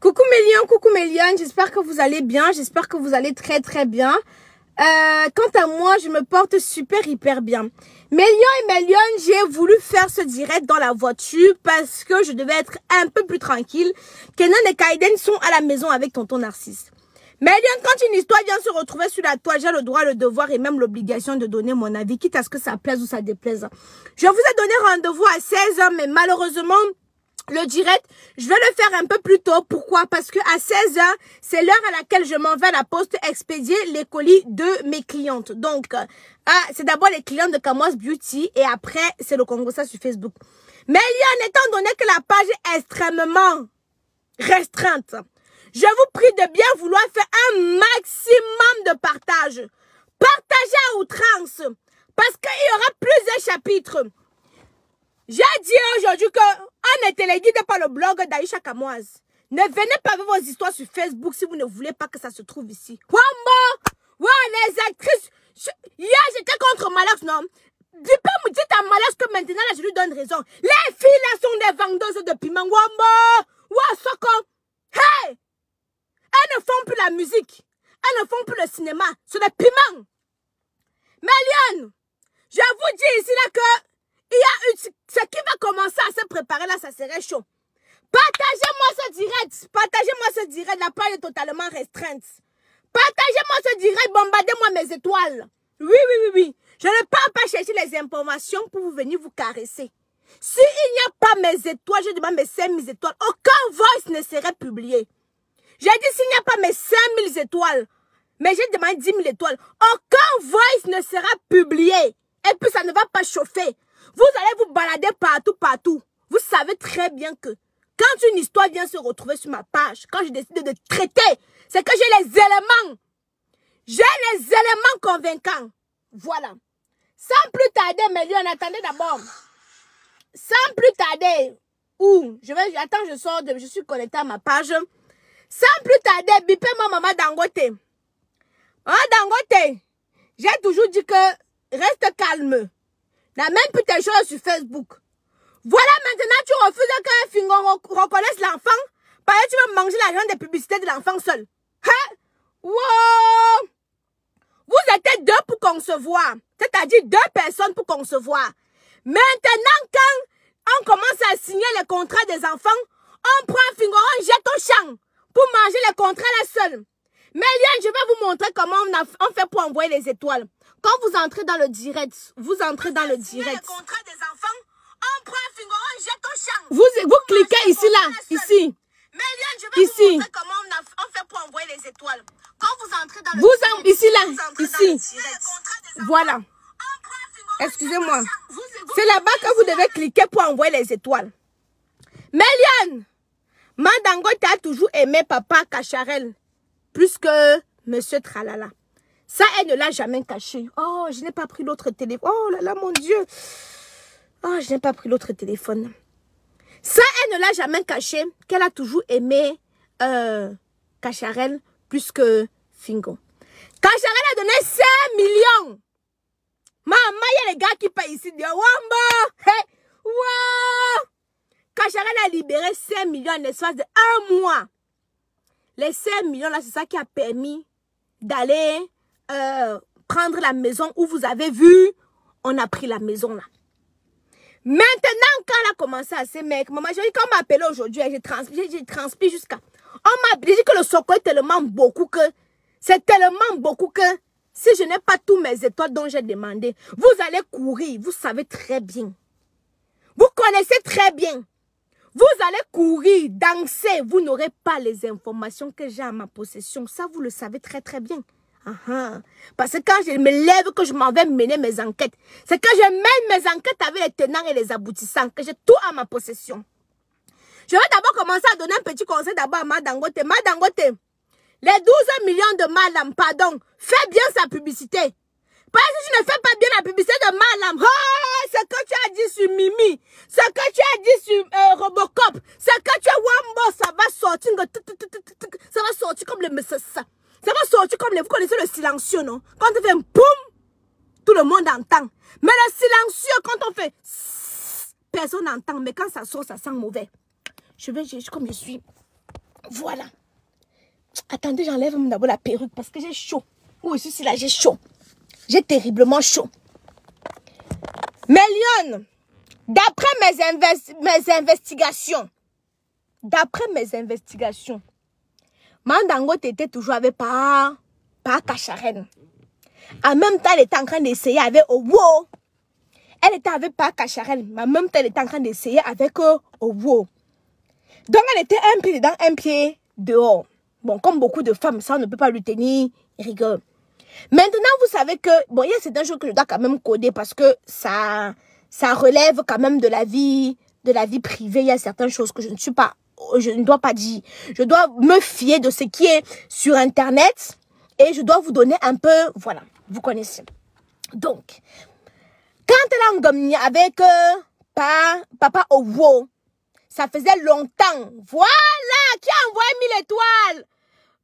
Coucou mes lions, j'espère que vous allez bien, j'espère que vous allez très bien. Quant à moi, je me porte hyper bien. Mes lions et mes lions, j'ai voulu faire ce direct dans la voiture parce que je devais être un peu plus tranquille. Kenan et Kaiden sont à la maison avec tonton Narcisse. Mes lions, quand une histoire vient se retrouver sur la toile, j'ai le droit, le devoir et même l'obligation de donner mon avis, quitte à ce que ça plaise ou ça déplaise. Je vous ai donné rendez-vous à 16 h, mais malheureusement, le direct, je vais le faire un peu plus tôt. Pourquoi? Parce que à 16 h, c'est l'heure à laquelle je m'en vais à la poste expédier les colis de mes clientes. Donc, c'est d'abord les clientes de Kamos Beauty et après, c'est le Congo ça sur Facebook. Mais étant donné que la page est extrêmement restreinte, je vous prie de bien vouloir faire un maximum de partage. Partagez à outrance parce qu'il y aura plusieurs chapitres. J'ai dit aujourd'hui qu'on était les guidés par le blog d'Aïcha Kamoise. Ne venez pas avec vos histoires sur Facebook si vous ne voulez pas que ça se trouve ici. Ouais, les actrices. Hier, j'étais contre Malax, non? Dites à Malax que maintenant, là, je lui donne raison. Les filles, là, sont des vendeuses de piment. Soko. Hey! Elles ne font plus la musique. Elles ne font plus le cinéma. C'est des piments. Méliane, je vous dis ici, là, que il y a ce qui va commencer à se préparer là, ça serait chaud. Partagez-moi ce direct, la page est totalement restreinte. Partagez-moi ce direct, bombardez-moi mes étoiles. Oui. Je ne pars pas chercher les informations pour vous venir vous caresser. S'il n'y a pas mes étoiles, je demande mes 5000 étoiles. Aucun voice ne serait publié. J'ai dit s'il n'y a pas mes 5000 étoiles, mais j'ai demandé 10 000 étoiles. Aucun voice ne sera publié. Et puis ça ne va pas chauffer. Vous allez vous balader partout. Vous savez très bien que quand une histoire vient se retrouver sur ma page, quand je décide de traiter, c'est que j'ai les éléments. J'ai les éléments convaincants. Voilà. Sans plus tarder, mes lions, attendez d'abord. Sans plus tarder, attends, je suis connecté à ma page. Sans plus tarder, bipez-moi maman Dangote. Dangote, j'ai toujours dit que reste calme. La même petite chose sur Facebook. Voilà maintenant, tu refuses qu'un Fingon reconnaisse l'enfant parce que tu veux manger l'argent des publicités de l'enfant seul. Hein? Wow! Vous êtes deux pour concevoir. C'est-à-dire 2 personnes pour concevoir. Maintenant, quand on commence à signer les contrats des enfants, on prend un Fingon, on jette au champ pour manger les contrats là seul. Mais Liane, je vais vous montrer comment on fait pour envoyer les étoiles. Quand vous entrez dans le direct, vous entrez dans le direct. Les contrats des enfants, on prend un Fingon, on jette au champ. Vous cliquez ici, là, ici. Mais Liane, je vais vous montrer comment on fait pour envoyer les étoiles. Quand vous entrez dans le direct, ici, là, ici. Voilà. Excusez-moi. C'est là-bas que vous devez cliquer pour envoyer les étoiles. Mais Liane, Dangote a toujours aimé papa Cacharel plus que Monsieur Tralala. Ça, elle ne l'a jamais caché. Oh, je n'ai pas pris l'autre téléphone. Oh là là, mon Dieu. Oh, je n'ai pas pris l'autre téléphone. Ça, elle ne l'a jamais caché. Qu'elle a toujours aimé Cacharel plus que Fingo. Cacharel a donné 5 millions. Maman, il y a les gars qui payent ici. Wamba. Hey. Wow. Cacharel a libéré 5 millions en l'espace de 1 mois. Les 5 millions là, c'est ça qui a permis d'aller prendre la maison où vous avez vu, on a pris la maison là. Maintenant, quand elle a commencé à ces mecs, maman, j'ai dit qu'on m'a appelé aujourd'hui, j'ai transmis jusqu'à... On m'a dit que le Soko est tellement beaucoup que... C'est tellement beaucoup que... Si je n'ai pas tous mes étoiles dont j'ai demandé, vous allez courir, vous savez très bien. Vous connaissez très bien. Vous allez courir, danser, vous n'aurez pas les informations que j'ai à ma possession. Ça, vous le savez très bien. Parce que quand je me lève, que je m'en vais mener mes enquêtes, c'est que je mène mes enquêtes avec les tenants et les aboutissants, que j'ai tout à ma possession. Je vais d'abord commencer à donner un petit conseil d'abord à Madangote. Madangote, les 12 millions de Malam, pardon, fais bien sa publicité. Parce que tu ne fais pas bien la publicité de Malam. Oh, ce que tu as dit sur Mimi, ce que tu as dit sur Robocop, ce que tu as Wambo, ça va sortir, ça va sortir comme le ça va sortir comme les... Vous connaissez le silencieux, non? Quand on fait un poum, tout le monde entend. Mais le silencieux, quand on fait... Personne n'entend. Mais quand ça sort, ça sent mauvais. Je vais comme je suis. Voilà. Attendez, j'enlève d'abord la perruque parce que j'ai chaud. Oui, ceci là, j'ai chaud. J'ai terriblement chaud. Mais Lyon, d'après mes investigations, Mandangote était toujours avec pas Kacharen. En même temps, elle était en train d'essayer avec Owo. Elle était avec pas Kacharen, mais en même temps, elle était en train d'essayer avec Owo. Donc, elle était un pied dedans, un pied dehors. Bon, comme beaucoup de femmes, ça, on ne peut pas lui tenir rigueur. Maintenant, vous savez que, bon, il y a certaines choses que je dois quand même coder parce que ça relève quand même de la vie privée. Il y a certaines choses que je ne dois pas dire. Je dois me fier de ce qui est sur Internet et je dois vous donner un peu, voilà, vous connaissez. Donc, quand elle a engagé avec Papa Owo, ça faisait longtemps. Voilà, qui a envoyé 1000 étoiles?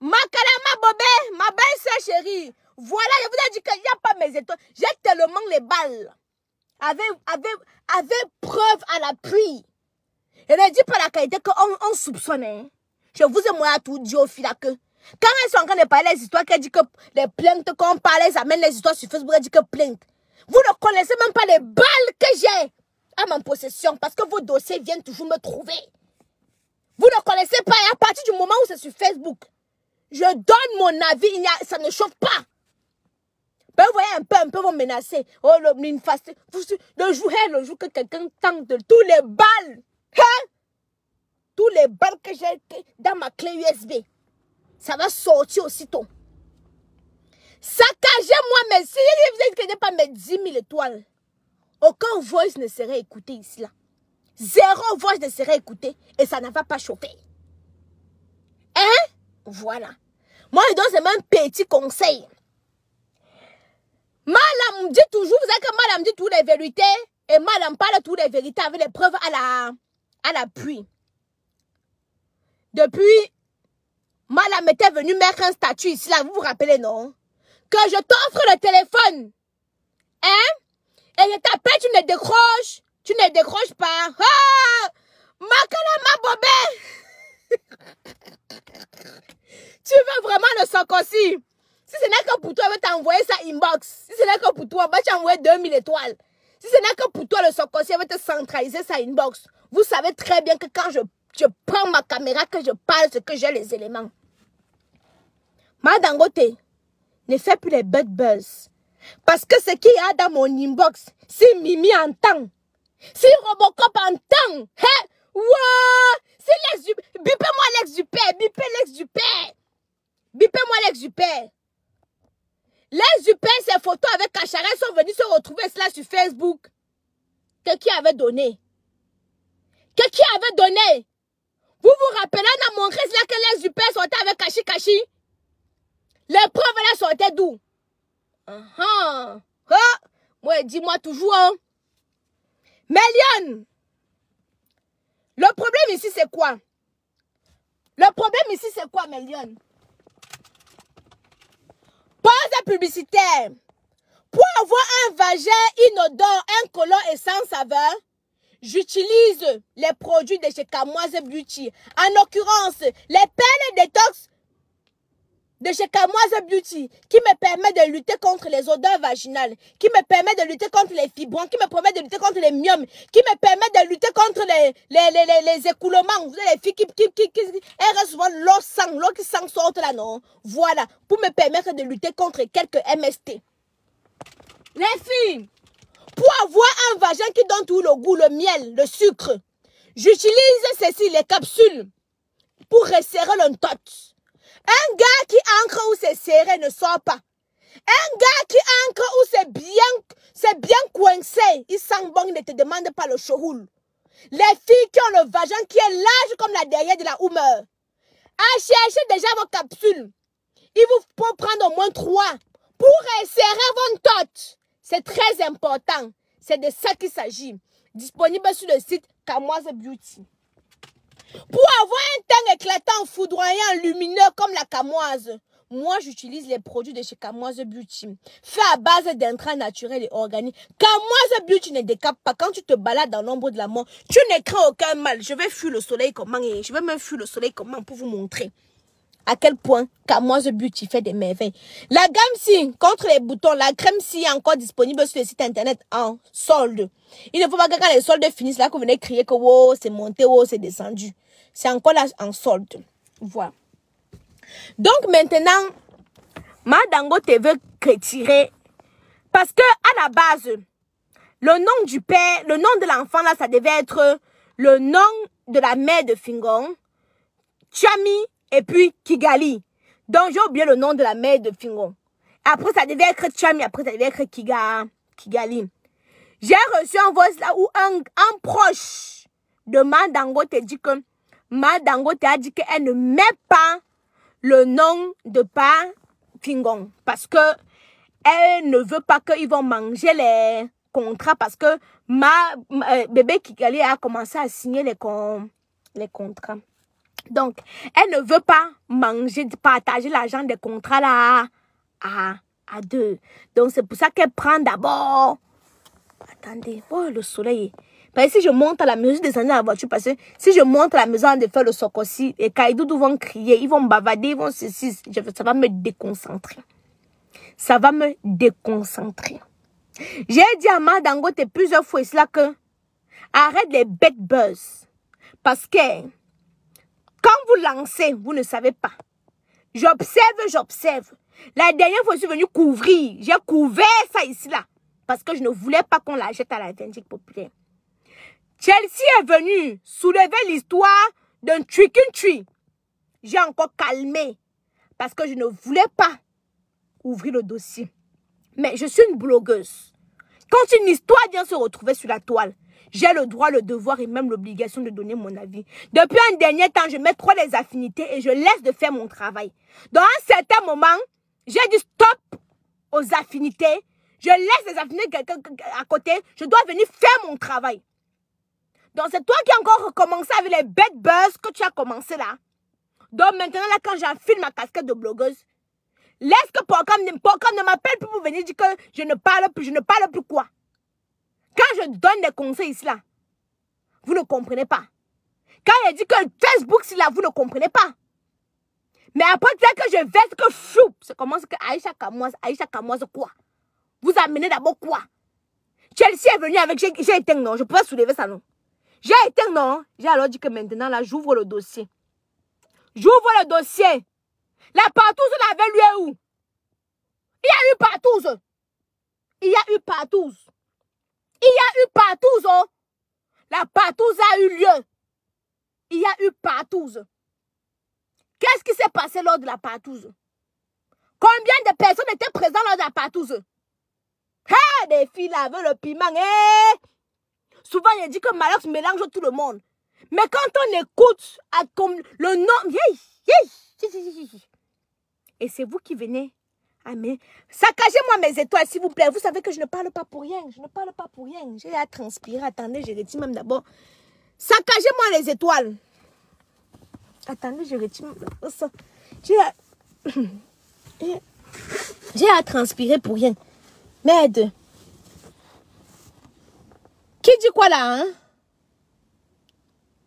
Makalama Bobé, ma belle-sœur chérie. Voilà, je vous ai dit qu'il n'y a pas mes étoiles. J'ai tellement les balles. Avec preuve à l'appui. Et ne dis pas la qualité qu'on soupçonne. Hein. Je vous ai moi tout dit au fil à que. Quand elles sont en train de parler des histoires, qu'elles disent que les plaintes qu'on parle, elles amènent les histoires sur Facebook, elles disent que plainte. Vous ne connaissez même pas les balles que j'ai à ma possession parce que vos dossiers viennent toujours me trouver. Vous ne connaissez pas. Et à partir du moment où c'est sur Facebook, je donne mon avis, ça ne chauffe pas. Ben, vous voyez un peu vous menacer. Oh, le jour que quelqu'un tente de tous les balles. Hein? Tous les balles que j'ai dans ma clé USB. Ça va sortir aussitôt. Saccagez-moi, mais si vous n'avez pas mes 10 000 étoiles, aucun voice ne serait écouté ici. Là. 0 voice ne serait écouté et ça ne va pas chauffer. Hein? Voilà. Moi, je donne seulement un petit conseil. Madame me dit toujours, vous savez que madame me dit toutes les vérités et madame parle toutes les vérités avec les preuves à l'appui. Depuis, madame était venue mettre un statut ici, là, vous vous rappelez, non? Que je t'offre le téléphone. Hein? Et je t'appelle, tu ne décroches pas. Ah! Makalama Bobé! Tu veux vraiment le soc-aussi? Si ce n'est que pour toi, je vais t'envoyer ça inbox. Si ce n'est que pour toi, je vais t'envoyer 2000 étoiles. Si ce n'est que pour toi, le soc-aussi, je vais te centraliser ça inbox. Vous savez très bien que quand je prends ma caméra, que je parle, c'est que j'ai les éléments. Madangote, ne fais plus les bad buzz. Parce que ce qu'il y a dans mon inbox, si Mimi entend, si Robocop entend, hein, wow, si l'ex du... Bipez-moi l'ex du père, bipez l'ex du père. Bipez-moi l'ex du père. L'ex du père, ses photos avec Kacharen sont venus se retrouver cela sur Facebook. Qui avait donné? Qui avait donné? Vous vous rappelez, on a montré cela que l'ex du père sortait avec Kachi. Les preuves là sortaient d'où? Moi, dis-moi toujours. Hein. Mais Lyon, le problème ici, c'est quoi? Le problème ici, c'est quoi, Lyon? Pause publicitaire. Pour avoir un vagin inodore, incolore et sans saveur, j'utilise les produits de chez Kamoise Beauty. En l'occurrence, les perles détox de chez Kamoise Beauty qui me permet de lutter contre les odeurs vaginales, qui me permet de lutter contre les fibromes, qui me permet de lutter contre les myomes, qui me permet de lutter contre les écoulements. Vous avez les filles elles restent souvent l'eau qui s'en sortent là, non? Voilà, pour me permettre de lutter contre quelques MST. Les filles, pour avoir un vagin qui donne tout le goût, le miel, le sucre, j'utilise ceci, les capsules, pour resserrer le tot. Un gars qui ancre où c'est serré ne sort pas. Un gars qui ancre où c'est bien coincé, il sent bon, il ne te demande pas le chouroul. Les filles qui ont le vagin qui est large comme la derrière de la humeur, cherchez déjà vos capsules. Il vous faut prendre au moins 3 pour resserrer votre tot. C'est très important. C'est de ça qu'il s'agit. Disponible sur le site Kamoise Beauty. Pour avoir un teint éclatant, foudroyant, lumineux comme la camoise, Moi, j'utilise les produits de chez Kamoise Beauty. Fait à base d'intrants naturels et organiques. Kamoise Beauty ne décape pas. Quand tu te balades dans l'ombre de la mort, tu ne crains aucun mal. Je vais fuir le soleil comment et je vais même fuir le soleil comment pour vous montrer à quel point Kamoise Beauty fait des merveilles. La gamme Si contre les boutons, la crème Si est encore disponible sur le site internet en solde. Il ne faut pas que quand les soldes finissent là, que vous venez crier que oh, c'est monté, oh, c'est descendu. C'est encore là en solde. Voilà. Donc maintenant, Dangote veut retirer parce que à la base, le nom du père, le nom de l'enfant là, ça devait être le nom de la mère de Fingon, Chami et puis Kigali. Donc j'ai oublié le nom de la mère de Fingon. Après ça devait être Chami, après ça devait être Kigali. J'ai reçu un voice là où un proche de Dangote dit que Dangote a dit qu'elle ne met pas le nom de pas Fingon parce que elle ne veut pas qu'ils vont manger les contrats parce que bébé Kigali a commencé à signer les contrats. Donc, elle ne veut pas partager l'argent des contrats là à deux. Donc, c'est pour ça qu'elle prend d'abord. Attendez, oh le soleil. Parce que si je monte à la maison, je descends dans la voiture, parce que si je monte à la maison de faire le sokosi, les Kaïdoudou vont crier, ils vont bavader, ils vont ceci, ça va me déconcentrer. Ça va me déconcentrer. J'ai dit à Dangote plusieurs fois cela que arrête les bêtes buzz. Parce que quand vous lancez, vous ne savez pas. J'observe. La dernière fois, je suis venue couvrir. J'ai couvert ça ici là. Parce que je ne voulais pas qu'on la jette à la vindicte populaire. Chelsea est venue soulever l'histoire d'un trick and treat. J'ai encore calmé. Parce que je ne voulais pas ouvrir le dossier. Mais je suis une blogueuse. Quand une histoire vient se retrouver sur la toile, j'ai le droit, le devoir et même l'obligation de donner mon avis. Depuis un dernier temps, je mets trop les affinités et je laisse de faire mon travail. Dans un certain moment, j'ai dit stop aux affinités. Je laisse les affinités à côté. Je dois venir faire mon travail. Donc c'est toi qui as encore recommencé avec les bêtes buzz que tu as commencé là. Donc maintenant là, quand j'enfile ma casquette de blogueuse, laisse que Porcam ne m'appelle plus pour venir dire que je ne parle plus quoi. Quand je donne des conseils ici là, vous ne comprenez pas. Quand il dit que Facebook ici là, vous ne comprenez pas. Mais après que je verse que fou, c'est comment que Aïcha Kamoise quoi? Vous amenez d'abord quoi? Chelsea est venue avec, j'ai éteint non, je pourrais soulever ça non. J'ai éteint non, j'ai alors dit que maintenant là, j'ouvre le dossier. J'ouvre le dossier. La partouze l'avait lieu où? Il y a eu partouze. Il y a eu partouze. Il y a eu partouze. Oh. La partouze a eu lieu. Il y a eu partouze. Qu'est-ce qui s'est passé lors de la partouze? Combien de personnes étaient présentes lors de la partouze? Hey, des filles là avec le piment. Hey. Souvent, il dit que Malox mélange tout le monde. Mais quand on écoute comme le nom... Et c'est vous qui venez. Amen. Saccagez-moi mes étoiles, s'il vous plaît. Vous savez que je ne parle pas pour rien. Je ne parle pas pour rien. J'ai à transpirer. Attendez, je retire même d'abord. Saccagez-moi les étoiles. Attendez, je retire. J'ai à transpirer pour rien. Merde. Qui dit quoi là, hein?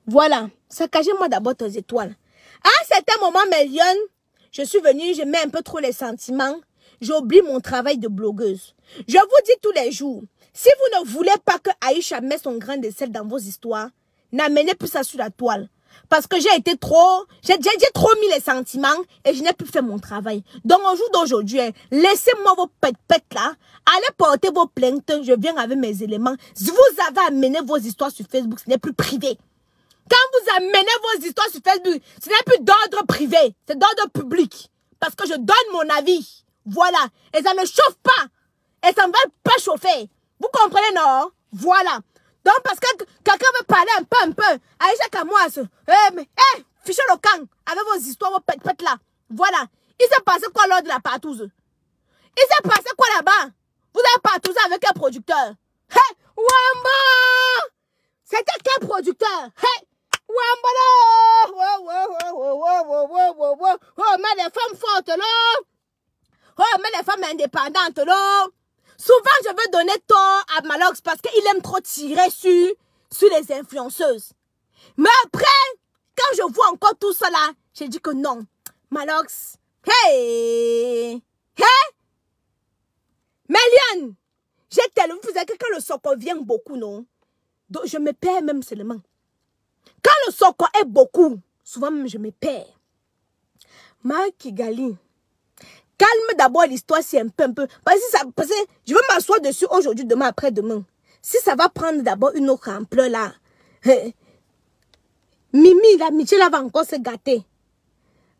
Voilà. Saccagez-moi d'abord tes étoiles. À un certain moment, mes lionnes, je suis venue, je mets un peu trop les sentiments. J'oublie mon travail de blogueuse. Je vous dis tous les jours, si vous ne voulez pas que Aïcha mette son grain de sel dans vos histoires, n'amenez plus ça sur la toile. Parce que j'ai trop mis les sentiments et je n'ai plus fait mon travail. Donc au jour d'aujourd'hui, laissez-moi vos pètes là. Allez porter vos plaintes, je viens avec mes éléments. Si vous avez amené vos histoires sur Facebook, ce n'est plus privé. Quand vous amenez vos histoires sur Facebook, ce n'est plus d'ordre privé, c'est d'ordre public. Parce que je donne mon avis. Voilà. Et ça ne chauffe pas. Et ça ne va pas chauffer. Vous comprenez, non? Voilà. Donc, parce que quelqu'un veut parler un peu. Aïcha Kamoise. Fichez le camp. Avec vos histoires, vos pètes là. Voilà. Il s'est passé quoi lors de la partouze? Il s'est passé quoi là-bas? Vous avez partouzé avec un producteur. Hey, Wamba! C'était quel producteur? Hey! Oh, les femmes fortes, là. Oh, mais les femmes indépendantes, là. Souvent, je veux donner tort à Malox parce qu'il aime trop tirer sur les influenceuses. Mais après, quand je vois encore tout ça là, j'ai dit que non. Malox, hey! Méliane, j'ai tellement... Vous savez que quand le soko vient beaucoup, non? Donc, je me perds même seulement. Quand le soko est beaucoup, souvent même je me perds. Kigali, calme d'abord l'histoire si un peu. Parce que je veux m'asseoir dessus aujourd'hui, demain, après-demain. Si ça va prendre d'abord une autre ampleur là. Mimi, l'amitié là va encore se gâter.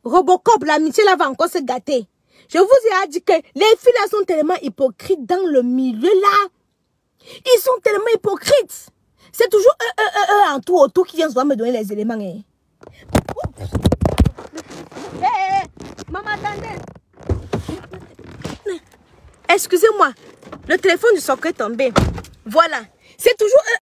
Robocop, l'amitié là va encore se gâter. Je vous ai dit que les filles là sont tellement hypocrites dans le milieu là. Ils sont tellement hypocrites. C'est toujours eux en tout autour qui viennent souvent me donner les éléments. Maman, attendez. Excusez-moi. Le téléphone du soccer est tombé. Voilà. C'est toujours